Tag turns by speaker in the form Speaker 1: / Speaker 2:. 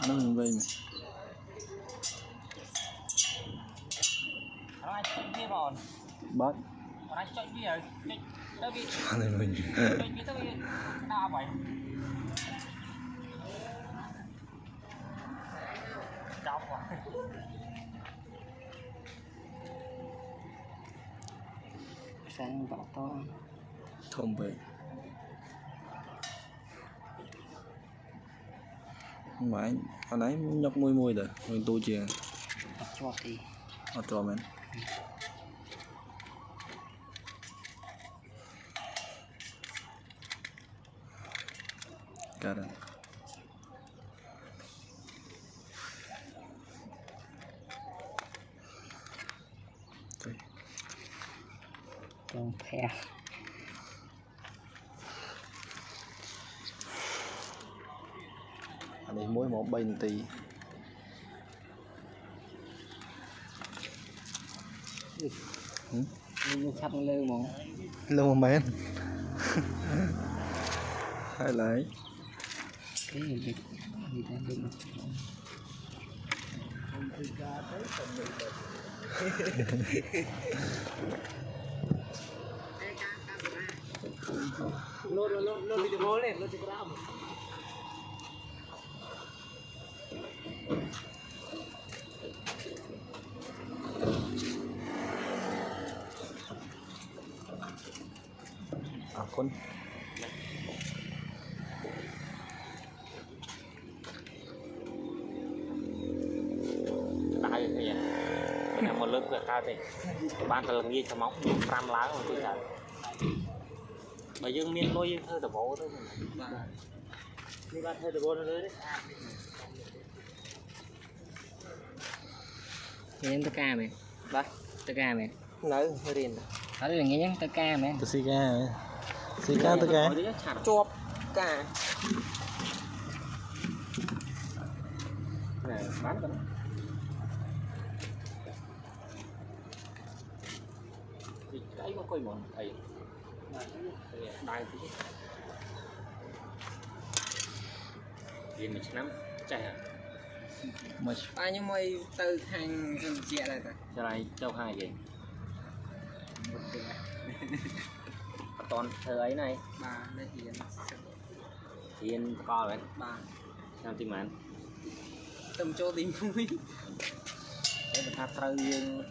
Speaker 1: nó mình về
Speaker 2: Nó chạy kia rồi.
Speaker 1: bớt
Speaker 2: Nó chạy kia rồi. Nó bị
Speaker 1: này mình
Speaker 2: tới bị đau vậy. Chọc quá.
Speaker 3: Sáng bảo to
Speaker 1: không về không phải hồi nãy nhóc mui mui rồi mình tu chìa
Speaker 3: cho thì
Speaker 1: ở trò mình cả rồi
Speaker 3: trong phe
Speaker 1: anh ấy mỗi một bên tì
Speaker 3: nó sắp lư mà
Speaker 1: lâu mà men hay lại
Speaker 3: cái gì ta đừng
Speaker 2: Lô đi bố lên, lô đi ra.
Speaker 1: con
Speaker 2: Tại vì mình làm một lớp cửa cao thì ban thật là nghi cho móng 5 lá mà tôi trả bởi dương miên lôi hơi tờ bố thôi đi ban hơi tờ bố nó đấy
Speaker 3: nghe tất cả mày
Speaker 2: đấy
Speaker 3: tất cả mày
Speaker 2: nấu hơi điền
Speaker 3: đó là nghe nhắn tất cả mày
Speaker 1: tôi xì ca tất cả
Speaker 2: chộp cả này bán cái đấy có coi món ấy đây thì mình nắm chạy hả
Speaker 1: mà
Speaker 3: nhưng mày từ hàng chia này ta
Speaker 2: cho này châu hai gì toàn thơ ấy này
Speaker 3: bà đây
Speaker 2: hiền co vậy
Speaker 3: bà
Speaker 2: làm tim mạnh
Speaker 3: tầm cho tìm vui
Speaker 2: để mình thắt trâu dương